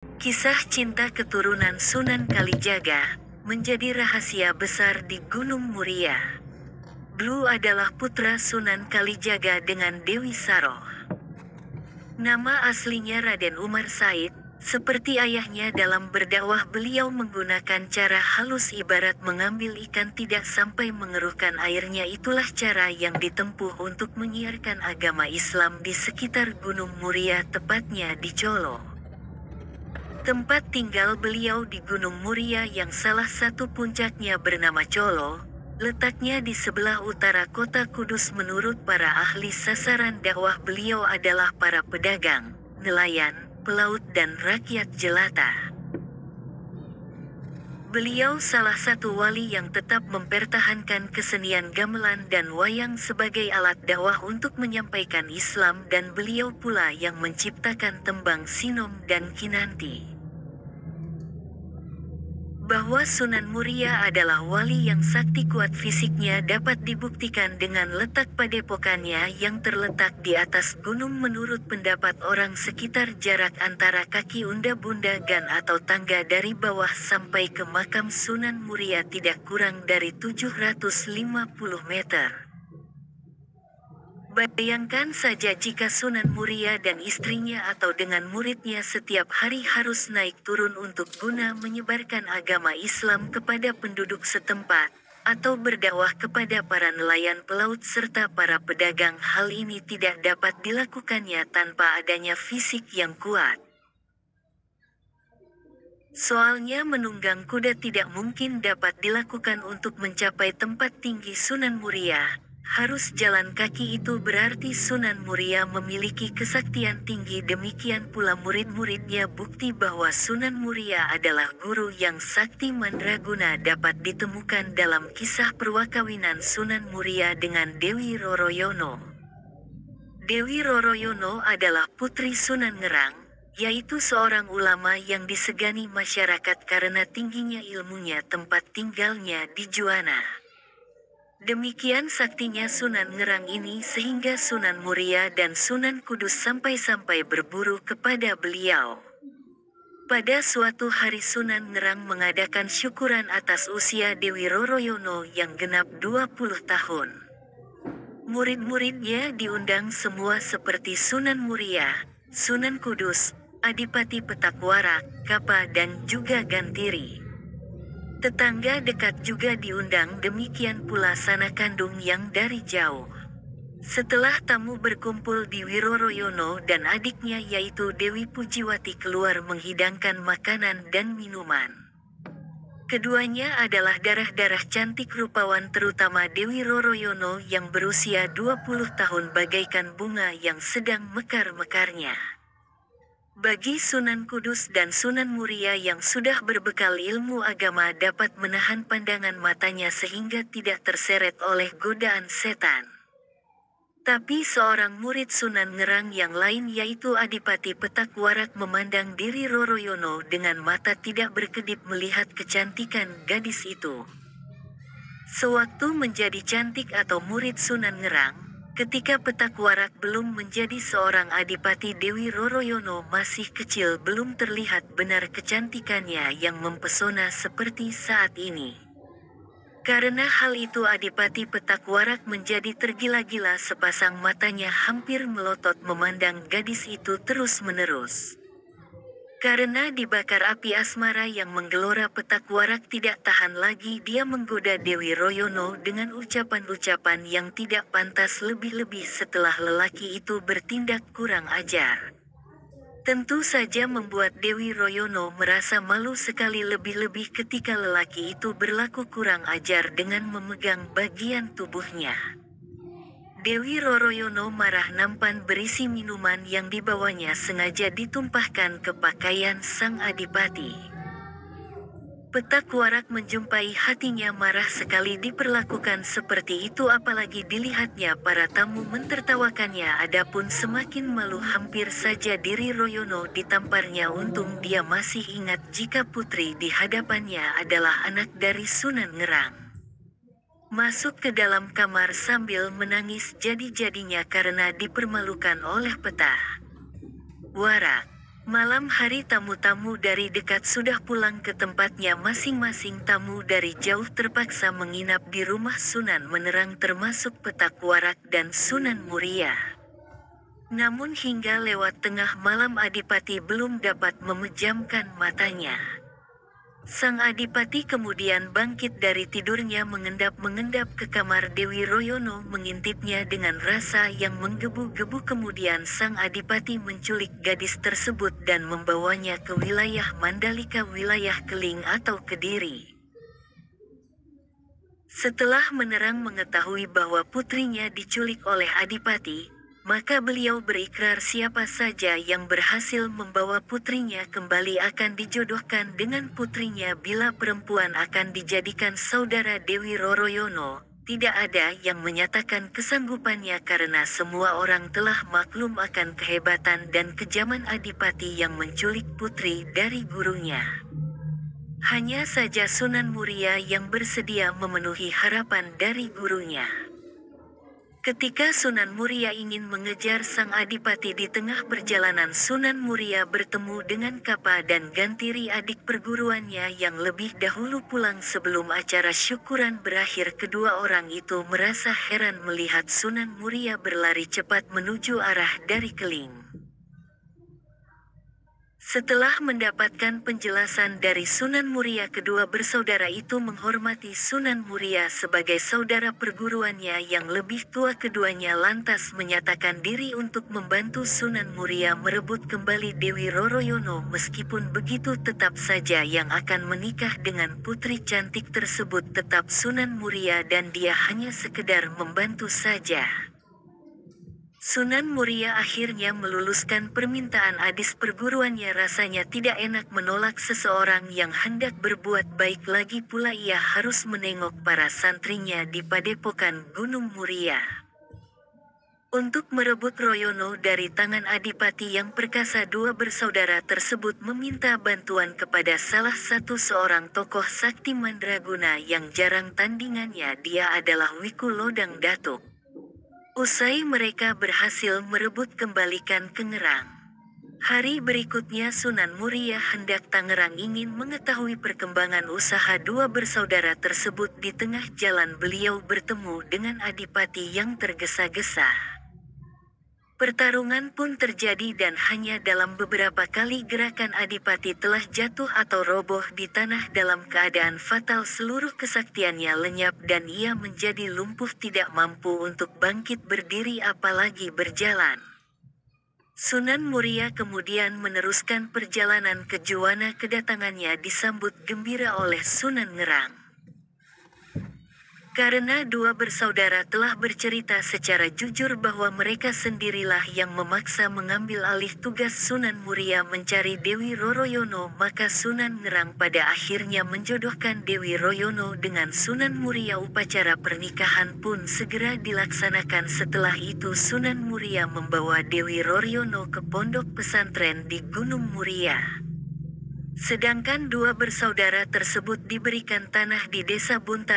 Kisah cinta keturunan Sunan Kalijaga menjadi rahasia besar di Gunung Muria. Blue adalah putra Sunan Kalijaga dengan Dewi Saroh. Nama aslinya Raden Umar Said. Seperti ayahnya dalam berdakwah, beliau menggunakan cara halus ibarat mengambil ikan tidak sampai mengeruhkan airnya. Itulah cara yang ditempuh untuk menyiarkan agama Islam di sekitar Gunung Muria, tepatnya di Colo. Tempat tinggal beliau di Gunung Muria yang salah satu puncaknya bernama Colo, letaknya di sebelah utara kota Kudus. Menurut para ahli, sasaran dakwah beliau adalah para pedagang, nelayan, pelaut dan rakyat jelata. Beliau salah satu wali yang tetap mempertahankan kesenian gamelan dan wayang sebagai alat dakwah untuk menyampaikan Islam, dan beliau pula yang menciptakan tembang Sinom dan Kinanti. Bahwa Sunan Muria adalah wali yang sakti kuat fisiknya dapat dibuktikan dengan letak padepokannya yang terletak di atas gunung. Menurut pendapat orang sekitar, jarak antara kaki unda-bunda gan atau tangga dari bawah sampai ke makam Sunan Muria tidak kurang dari 750 meter. Bayangkan saja jika Sunan Muria dan istrinya atau dengan muridnya setiap hari harus naik turun untuk guna menyebarkan agama Islam kepada penduduk setempat, atau berdakwah kepada para nelayan, pelaut serta para pedagang. Hal ini tidak dapat dilakukannya tanpa adanya fisik yang kuat. Soalnya menunggang kuda tidak mungkin dapat dilakukan untuk mencapai tempat tinggi Sunan Muria. Harus jalan kaki. Itu berarti Sunan Muria memiliki kesaktian tinggi. Demikian pula murid-muridnya. Bukti bahwa Sunan Muria adalah guru yang sakti mandraguna dapat ditemukan dalam kisah perwakawinan Sunan Muria dengan Dewi Roroyono. Dewi Roroyono adalah putri Sunan Ngerang, yaitu seorang ulama yang disegani masyarakat karena tingginya ilmunya. Tempat tinggalnya di Juwana. Demikian saktinya Sunan Ngerang ini sehingga Sunan Muria dan Sunan Kudus sampai-sampai berburu kepada beliau. Pada suatu hari Sunan Ngerang mengadakan syukuran atas usia Dewi Roroyono yang genap 20 tahun. Murid-muridnya diundang semua seperti Sunan Muria, Sunan Kudus, Adipati Petakwarak, Kapa dan juga Gantiri. Tetangga dekat juga diundang, demikian pula sanak kandung yang dari jauh. Setelah tamu berkumpul, Dewi Roroyono dan adiknya yaitu Dewi Pujiwati keluar menghidangkan makanan dan minuman. Keduanya adalah darah-darah cantik rupawan, terutama Dewi Roroyono yang berusia 20 tahun bagaikan bunga yang sedang mekar-mekarnya. Bagi Sunan Kudus dan Sunan Muria yang sudah berbekal ilmu agama dapat menahan pandangan matanya sehingga tidak terseret oleh godaan setan. Tapi seorang murid Sunan Ngerang yang lain yaitu Adipati Petakwarak memandang diri Roroyono dengan mata tidak berkedip melihat kecantikan gadis itu. Sewaktu menjadi cantik atau murid Sunan Ngerang, ketika Petakwarak belum menjadi seorang adipati, Dewi Roroyono masih kecil, belum terlihat benar kecantikannya yang mempesona seperti saat ini. Karena hal itu Adipati Petakwarak menjadi tergila-gila, sepasang matanya hampir melotot memandang gadis itu terus-menerus. Karena dibakar api asmara yang menggelora, Petakwarak tidak tahan lagi. Dia menggoda Dewi Roroyono dengan ucapan-ucapan yang tidak pantas, lebih-lebih setelah lelaki itu bertindak kurang ajar. Tentu saja membuat Dewi Roroyono merasa malu sekali, lebih-lebih ketika lelaki itu berlaku kurang ajar dengan memegang bagian tubuhnya. Dewi Roroyono marah. Nampan berisi minuman yang dibawanya sengaja ditumpahkan ke pakaian sang adipati. Petakwarak menjumpai hatinya marah sekali diperlakukan seperti itu, apalagi dilihatnya para tamu mentertawakannya. Adapun semakin malu hampir saja diri Royono ditamparnya. Untung dia masih ingat jika putri di hadapannya adalah anak dari Sunan Ngerang. Masuk ke dalam kamar sambil menangis jadi-jadinya karena dipermalukan oleh Petakwarak. Malam hari tamu-tamu dari dekat sudah pulang ke tempatnya masing-masing. Tamu dari jauh terpaksa menginap di rumah Sunan Menerang termasuk Petak Warak dan Sunan Muria. Namun hingga lewat tengah malam Adipati belum dapat memejamkan matanya. Sang Adipati kemudian bangkit dari tidurnya mengendap-mengendap ke kamar Dewi Royono mengintipnya dengan rasa yang menggebu-gebu. Kemudian Sang Adipati menculik gadis tersebut dan membawanya ke wilayah Mandalika, wilayah Keling atau Kediri. Setelah Menerang mengetahui bahwa putrinya diculik oleh Adipati, maka beliau berikrar siapa saja yang berhasil membawa putrinya kembali akan dijodohkan dengan putrinya. Bila perempuan akan dijadikan saudara Dewi Roroyono, tidak ada yang menyatakan kesanggupannya karena semua orang telah maklum akan kehebatan dan kejaman Adipati yang menculik putri dari gurunya. Hanya saja Sunan Muria yang bersedia memenuhi harapan dari gurunya. Ketika Sunan Muria ingin mengejar Sang Adipati di tengah perjalanan, Sunan Muria bertemu dengan Kapa dan Gantiri, adik perguruannya yang lebih dahulu pulang sebelum acara syukuran berakhir. Kedua orang itu merasa heran melihat Sunan Muria berlari cepat menuju arah dari Keling. Setelah mendapatkan penjelasan dari Sunan Muria, kedua bersaudara itu menghormati Sunan Muria sebagai saudara perguruannya yang lebih tua. Keduanya lantas menyatakan diri untuk membantu Sunan Muria merebut kembali Dewi Roroyono. Meskipun begitu, tetap saja yang akan menikah dengan putri cantik tersebut tetap Sunan Muria dan dia hanya sekedar membantu saja. Sunan Muria akhirnya meluluskan permintaan adis perguruannya. Rasanya tidak enak menolak seseorang yang hendak berbuat baik, lagi pula ia harus menengok para santrinya di padepokan Gunung Muria. Untuk merebut Royono dari tangan Adipati yang perkasa, dua bersaudara tersebut meminta bantuan kepada salah satu seorang tokoh sakti mandraguna yang jarang tandingannya, dia adalah Wiku Lodang Datuk. Usai mereka berhasil merebut kembalikan ke Ngerang. Hari berikutnya Sunan Muria hendak Tangerang ingin mengetahui perkembangan usaha dua bersaudara tersebut. Di tengah jalan beliau bertemu dengan Adipati yang tergesa-gesa. Pertarungan pun terjadi dan hanya dalam beberapa kali gerakan Adipati telah jatuh atau roboh di tanah dalam keadaan fatal. Seluruh kesaktiannya lenyap dan ia menjadi lumpuh, tidak mampu untuk bangkit berdiri apalagi berjalan. Sunan Muria kemudian meneruskan perjalanan ke Juwana. Kedatangannya disambut gembira oleh Sunan Ngerang. Karena dua bersaudara telah bercerita secara jujur bahwa mereka sendirilah yang memaksa mengambil alih tugas Sunan Muria mencari Dewi Roroyono, maka Sunan Ngerang pada akhirnya menjodohkan Dewi Royono dengan Sunan Muria. Upacara pernikahan pun segera dilaksanakan. Setelah itu Sunan Muria membawa Dewi Roroyono ke pondok pesantren di Gunung Muria. Sedangkan dua bersaudara tersebut diberikan tanah di desa Bunta